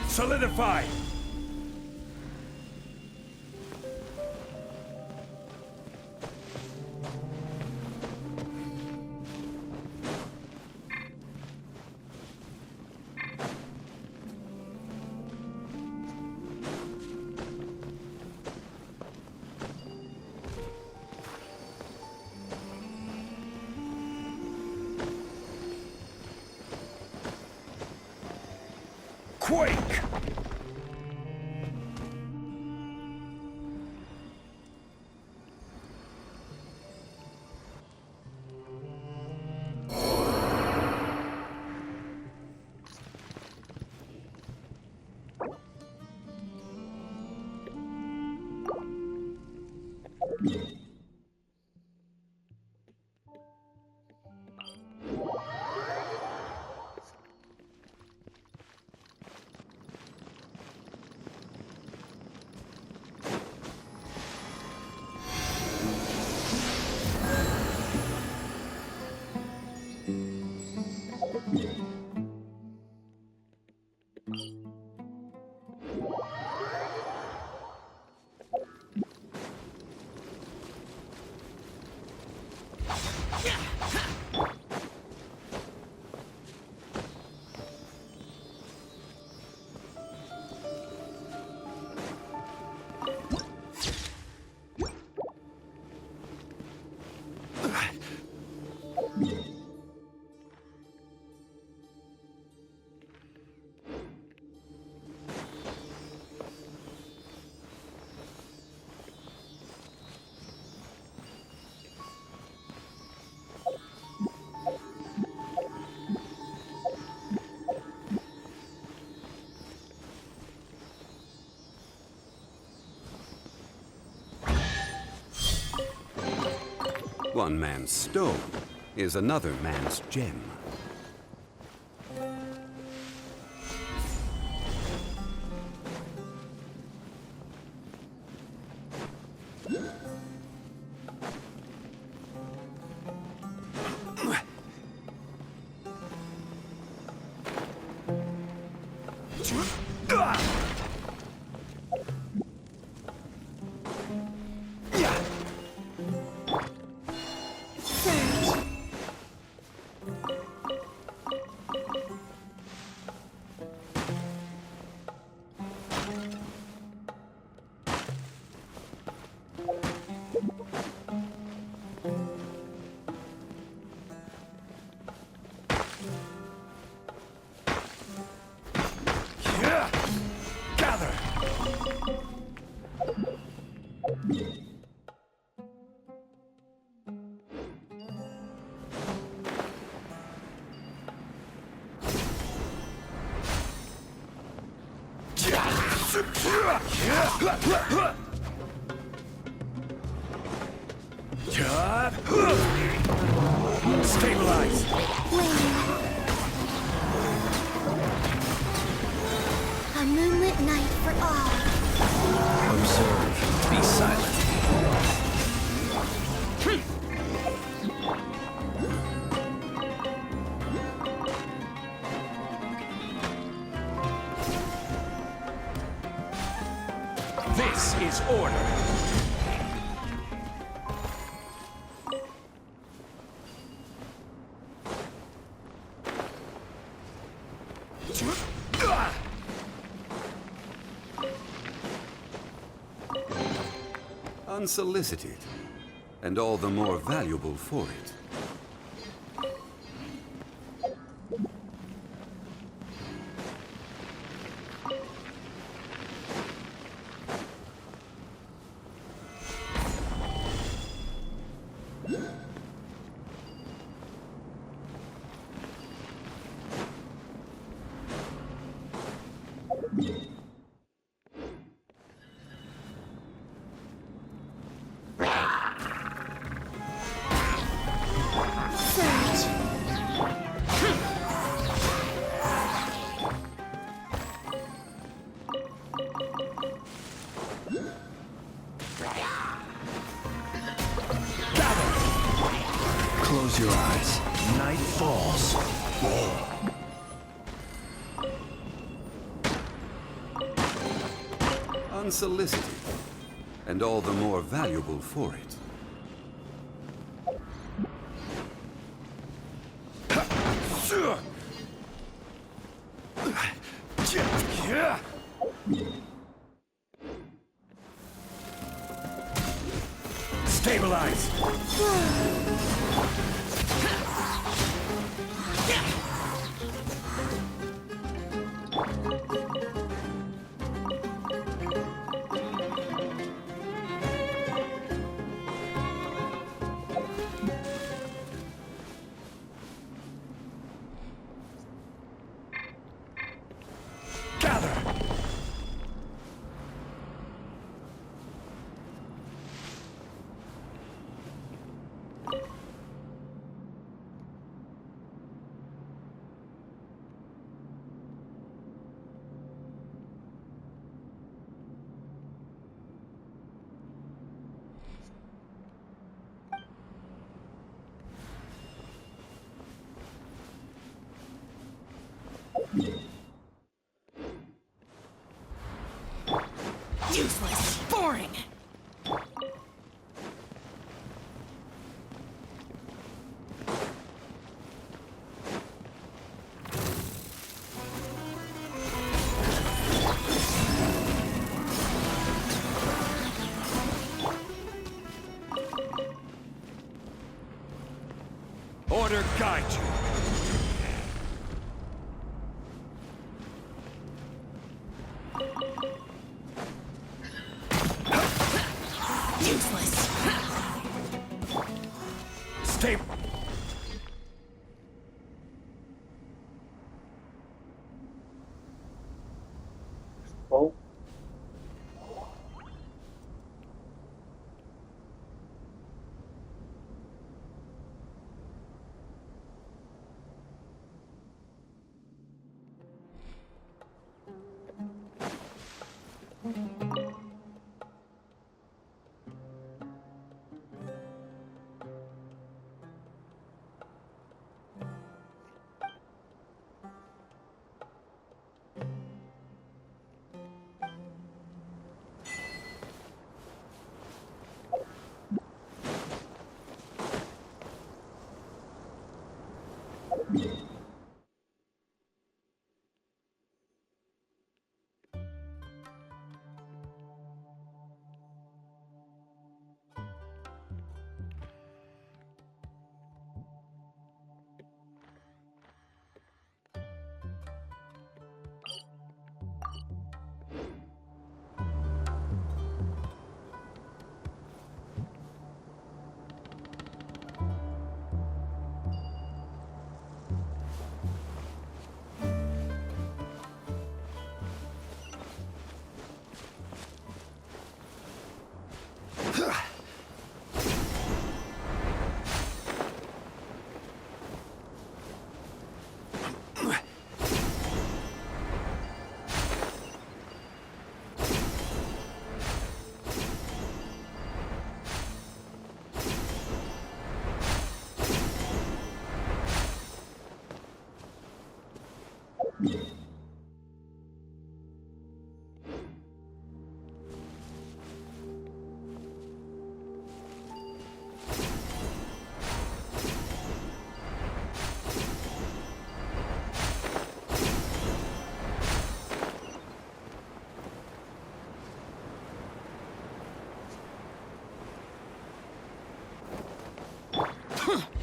Solidify! Quake! One man's stone is another man's gem. Stabilize! A moonlit night for all. Observe. Be silent. This is order. Unsolicited, and all the more valuable for it. Close your eyes. Night falls. unsolicited, and all the more valuable for it. Stabilize! Gather! Useless. Boring. Order guide you. Useless. Stay. Oh,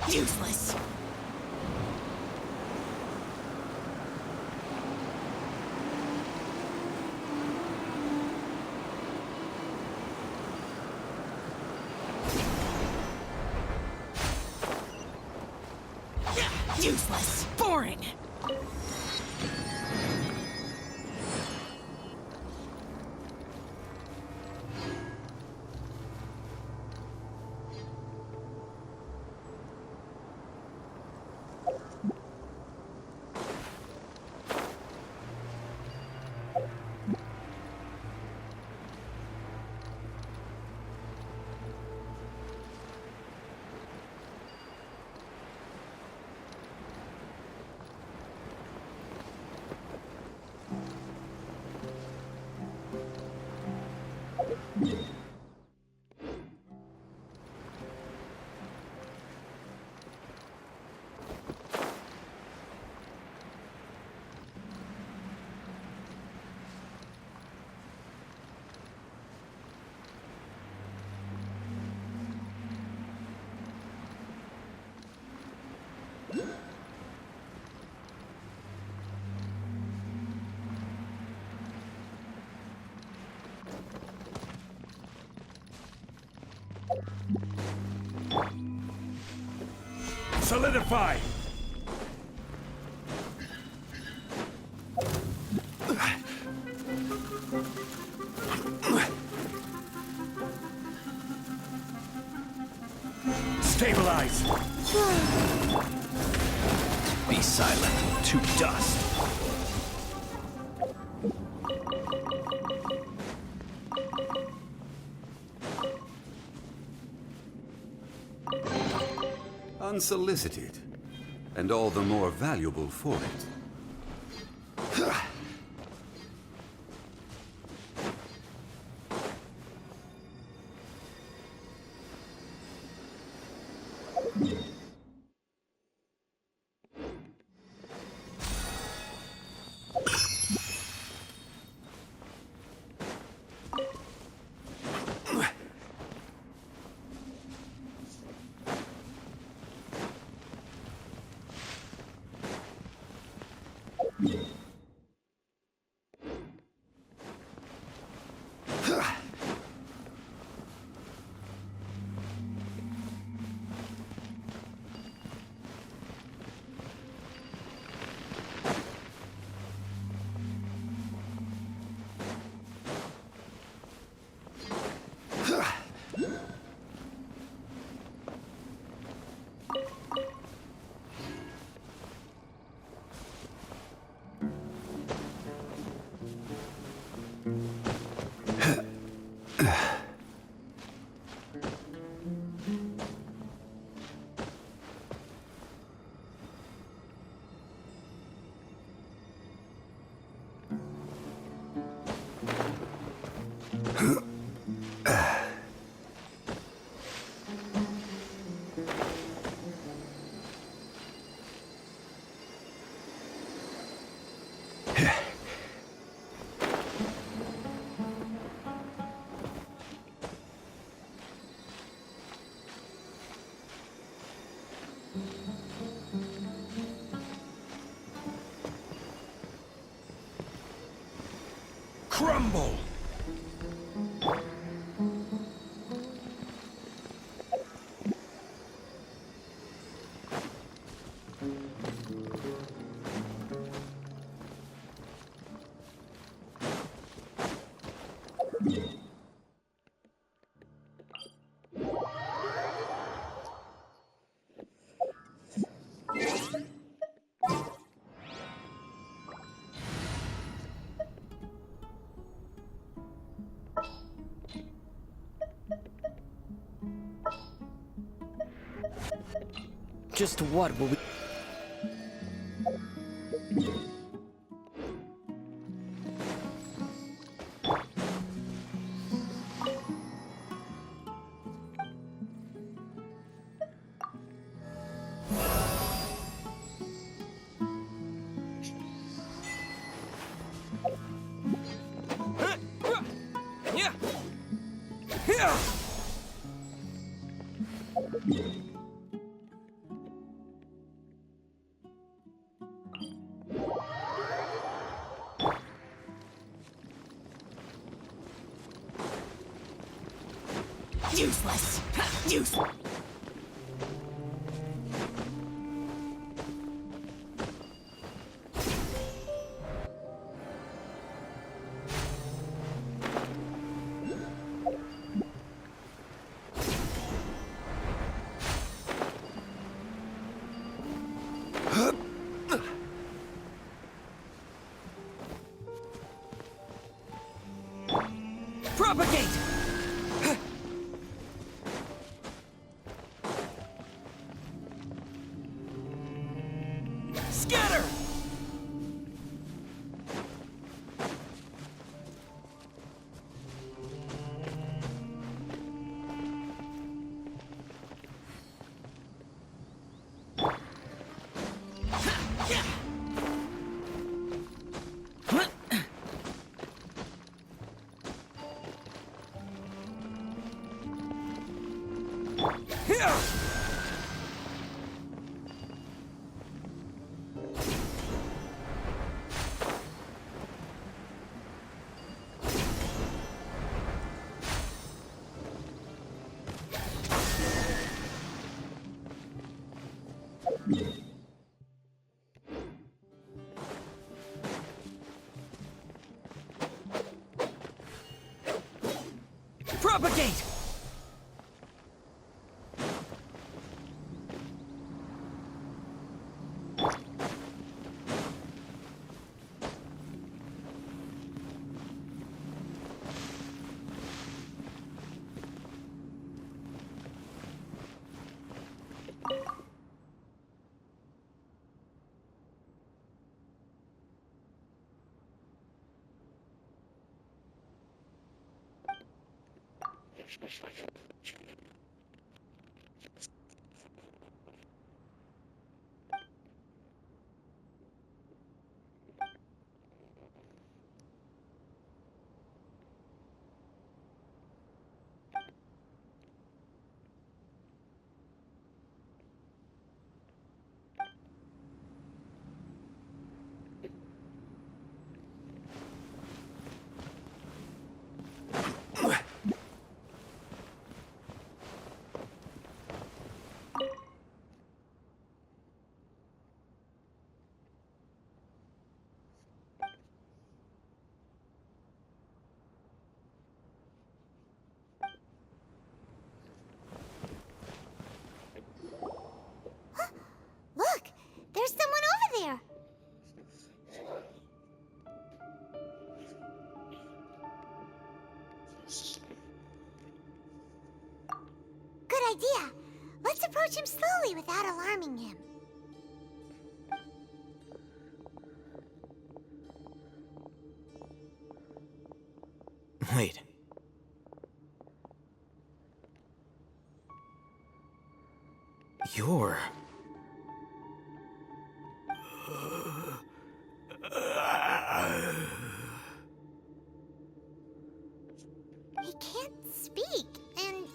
Useless. Useless. Boring. Solidify! Stabilize! Be silent to dust! Unsolicited, and all the more valuable for it. Crumble! Just what will we... Yeah. Yeah. Useless. Useless. Propagate! Scatter! Propagate! Look! There's someone over there! Good idea. Let's approach him slowly without alarming him. Wait. You're... He can't speak, and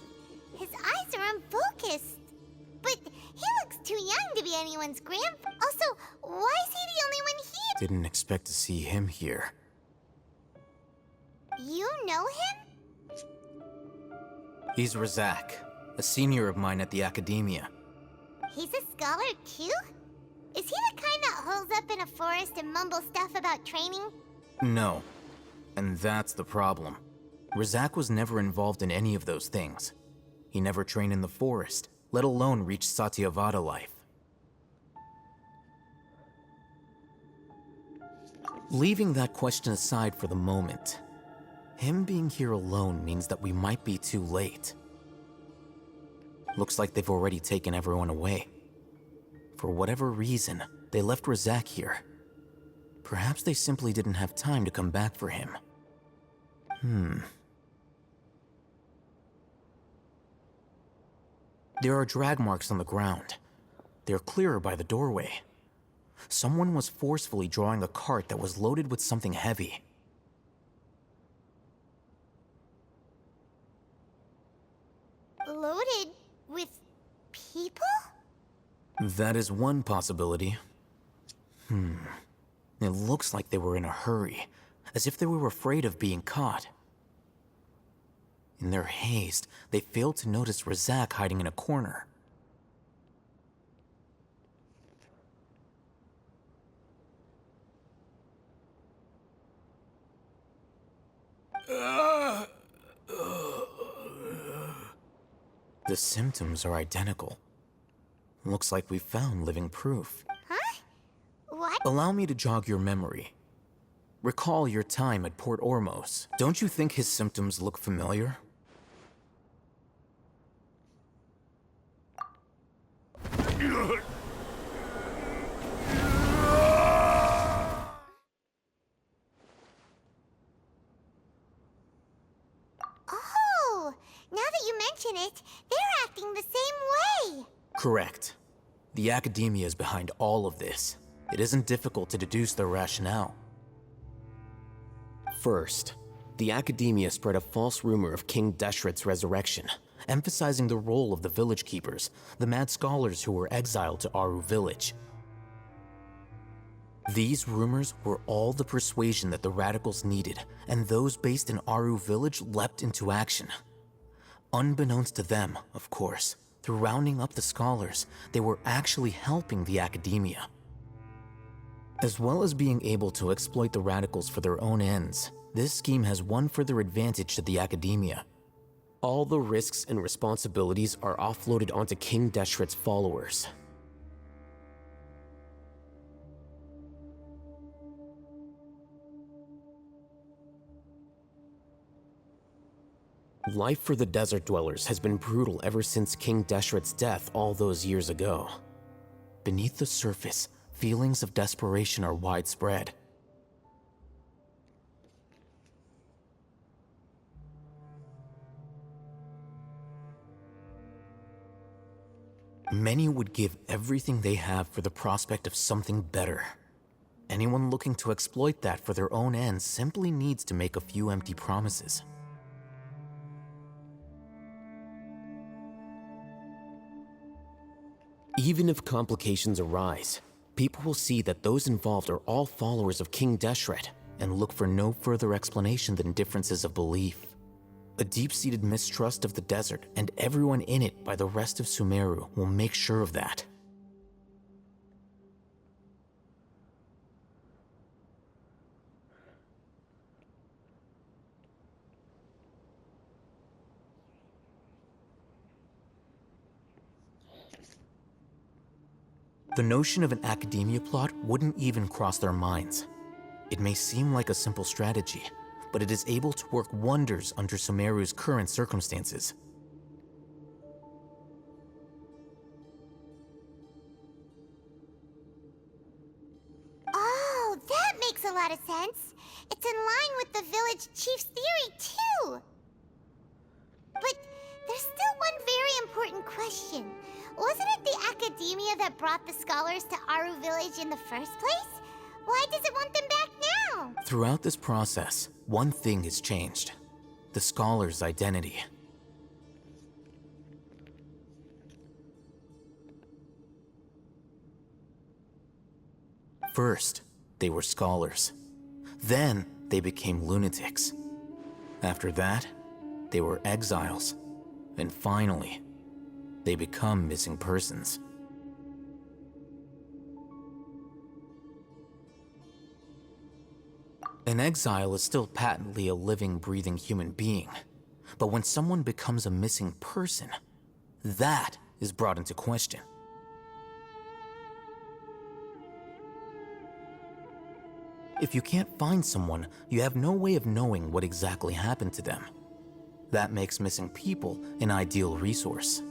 his eyes are unfocused. But he looks too young to be anyone's grandfather. Also, why is he the only one here? Didn't expect to see him here. You know him? He's Razak, a senior of mine at the Academia. He's a scholar too? Is he the kind that holes up in a forest and mumbles stuff about training? No. And that's the problem. Razak was never involved in any of those things. He never trained in the forest, let alone reach Satyavada life. Leaving that question aside for the moment, him being here alone means that we might be too late. Looks like they've already taken everyone away. For whatever reason, they left Razak here. Perhaps they simply didn't have time to come back for him. There are drag marks on the ground. They're clearer by the doorway. Someone was forcefully drawing a cart that was loaded with something heavy. Loaded with people? That is one possibility. It looks like they were in a hurry, as if they were afraid of being caught. In their haste, they failed to notice Razak hiding in a corner. The symptoms are identical. Looks like we found living proof. Huh? What? Allow me to jog your memory. Recall your time at Port Ormos. Don't you think his symptoms look familiar? Oh, now that you mention it, they're acting the same way. Correct. The Academia is behind all of this. It isn't difficult to deduce their rationale. First, the Academia spread a false rumor of King Deshret's resurrection, emphasizing the role of the village keepers, the mad scholars who were exiled to Aru village. These rumors were all the persuasion that the radicals needed, and those based in Aru village leapt into action. Unbeknownst to them, of course, through rounding up the scholars, they were actually helping the Academia. As well as being able to exploit the radicals for their own ends, this scheme has one further advantage to the Academia. All the risks and responsibilities are offloaded onto King Deshret's followers. Life for the desert dwellers has been brutal ever since King Deshret's death all those years ago. Beneath the surface, feelings of desperation are widespread. Many would give everything they have for the prospect of something better. Anyone looking to exploit that for their own ends simply needs to make a few empty promises. Even if complications arise, people will see that those involved are all followers of King Deshret and look for no further explanation than differences of belief. A deep-seated mistrust of the desert and everyone in it by the rest of Sumeru will make sure of that. The notion of an academia plot wouldn't even cross their minds. It may seem like a simple strategy, but it is able to work wonders under Sumeru's current circumstances. Oh, that makes a lot of sense. It's in line with the village chief's theory, too. But there's still one very important question. Wasn't it the academia that brought the scholars to Aru Village in the first place? Why does it want them back now? Throughout this process, one thing has changed: the scholar's identity. First, they were scholars. Then, they became lunatics. After that, they were exiles. And finally, they become missing persons. An exile is still patently a living, breathing human being. But when someone becomes a missing person, that is brought into question. If you can't find someone, you have no way of knowing what exactly happened to them. That makes missing people an ideal resource.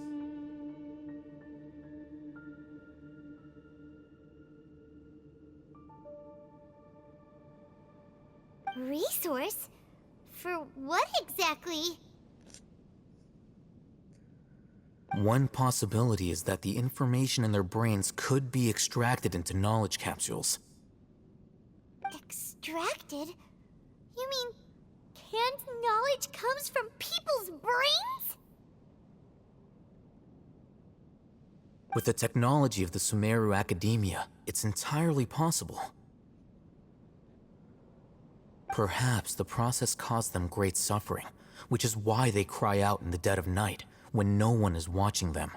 Resource? For what exactly? One possibility is that the information in their brains could be extracted into knowledge capsules. Extracted? You mean canned knowledge comes from people's brains? With the technology of the Sumeru Academia, it's entirely possible. Perhaps the process caused them great suffering, which is why they cry out in the dead of night when no one is watching them.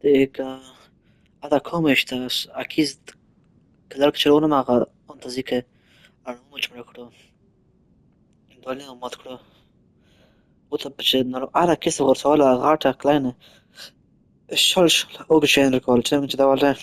ديك هذا كوميش تاس أكيد كذلك شلونه مع أنت زيك أرمو جمرة كرو دولي أمات كرو وتبجد نرو على كيس غرسولا غارتا كلاينة الشلش أوجشين ريكول تم جدا ولا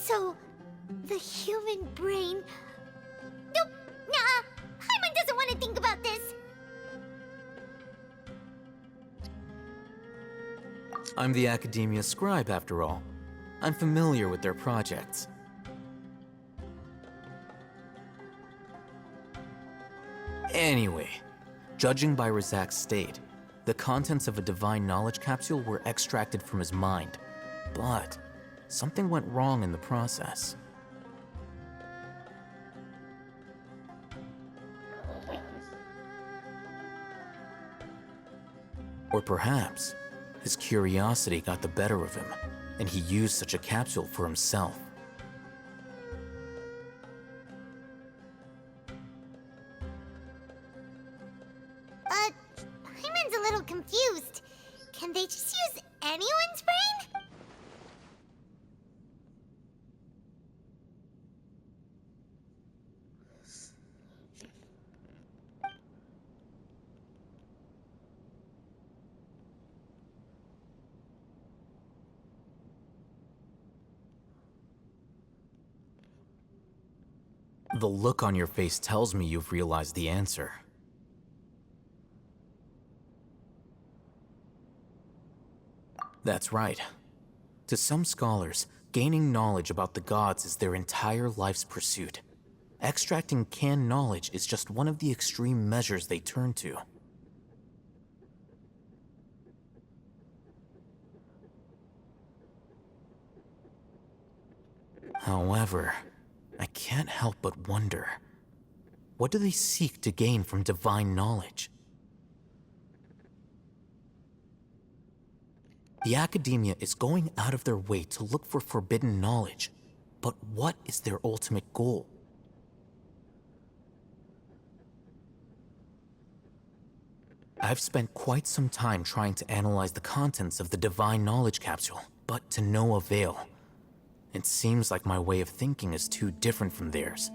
So, the human brain... Nope, nah, Paimon doesn't want to think about this. I'm the Academia scribe, after all. I'm familiar with their projects. Anyway, judging by Razak's state, the contents of a divine knowledge capsule were extracted from his mind. But something went wrong in the process. Or perhaps his curiosity got the better of him, and he used such a capsule for himself. Paimon's a little confused. Can they just use anyone's brain? The look on your face tells me you've realized the answer. That's right. To some scholars, gaining knowledge about the gods is their entire life's pursuit. Extracting canned knowledge is just one of the extreme measures they turn to. However, I can't help but wonder, what do they seek to gain from divine knowledge? The Academia is going out of their way to look for forbidden knowledge, but what is their ultimate goal? I've spent quite some time trying to analyze the contents of the divine knowledge capsule, but to no avail. It seems like my way of thinking is too different from theirs.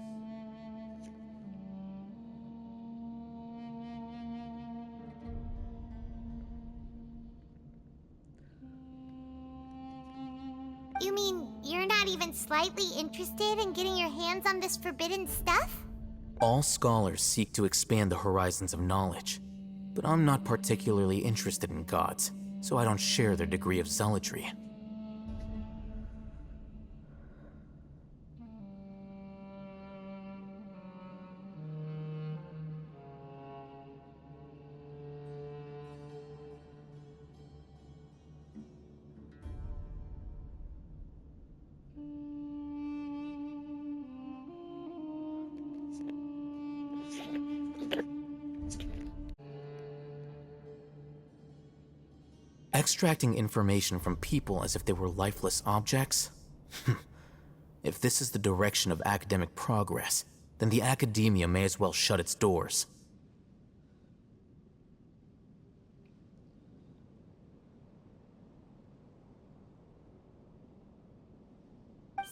You mean you're not even slightly interested in getting your hands on this forbidden stuff? All scholars seek to expand the horizons of knowledge, but I'm not particularly interested in gods, so I don't share their degree of zealotry. Extracting information from people as if they were lifeless objects? If this is the direction of academic progress, then the Academia may as well shut its doors.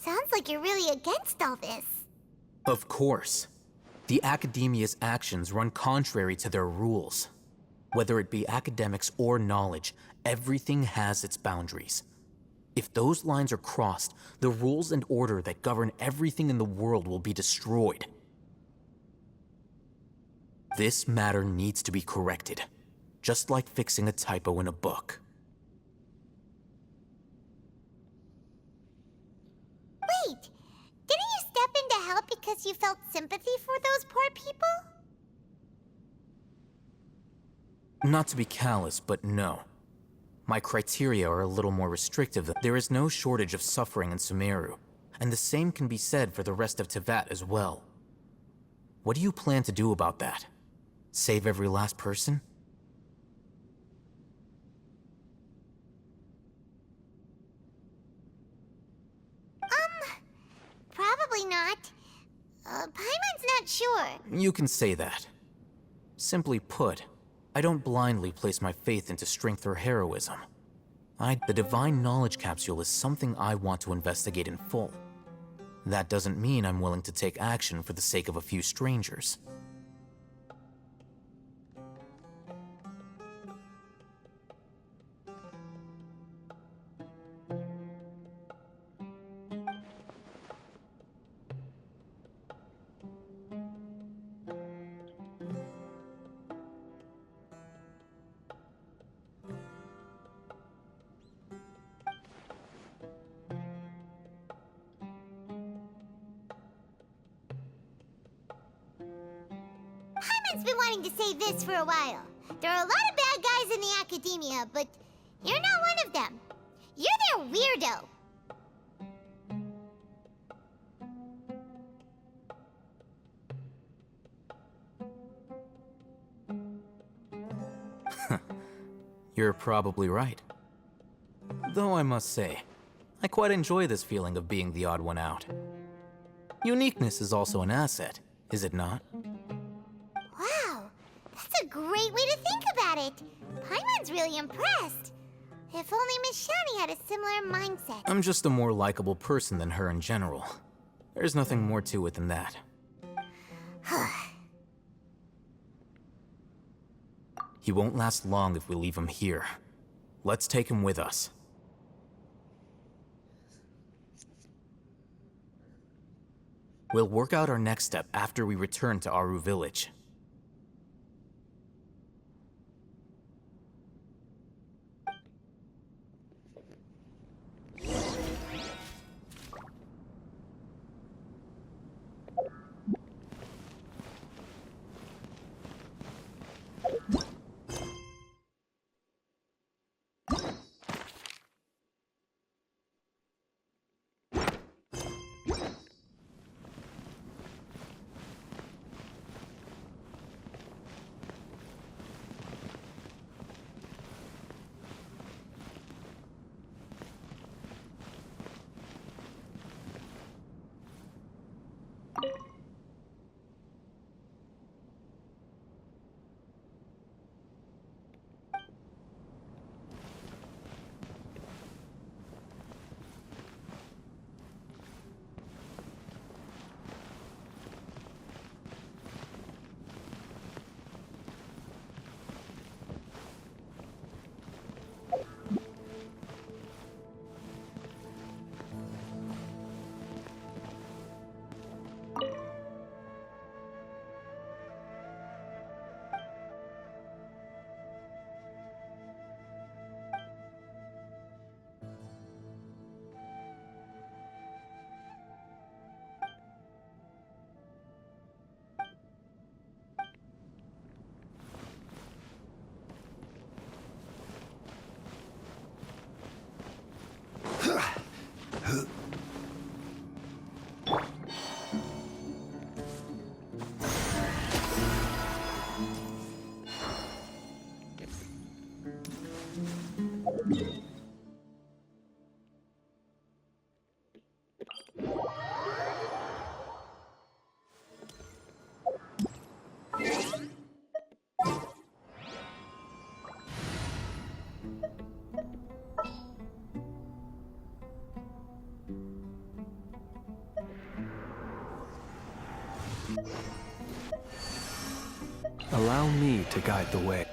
Sounds like you're really against all this. Of course. The Academia's actions run contrary to their rules. Whether it be academics or knowledge, everything has its boundaries. If those lines are crossed, the rules and order that govern everything in the world will be destroyed. This matter needs to be corrected, just like fixing a typo in a book. Wait, didn't you step in to help because you felt sympathy for those poor people? Not to be callous, but no. My criteria are a little more restrictive. There is no shortage of suffering in Sumeru, and the same can be said for the rest of Teyvat as well. What do you plan to do about that? Save every last person? Probably not. Paimon's not sure. You can say that. Simply put, I don't blindly place my faith into strength or heroism. The divine knowledge capsule is something I want to investigate in full. That doesn't mean I'm willing to take action for the sake of a few strangers. Paimon's been wanting to say this for a while. There are a lot of bad guys in the academia, but you're not one of them. You're their weirdo. You're probably right. Though I must say, I quite enjoy this feeling of being the odd one out. Uniqueness is also an asset, is it not? Wow, that's a great way to think about it. Paimon's really impressed. If only Miss Shani had a similar mindset. I'm just a more likable person than her in general. There's nothing more to it than that. He won't last long if we leave him here. Let's take him with us. We'll work out our next step after we return to Aru Village. Allow me to guide the way.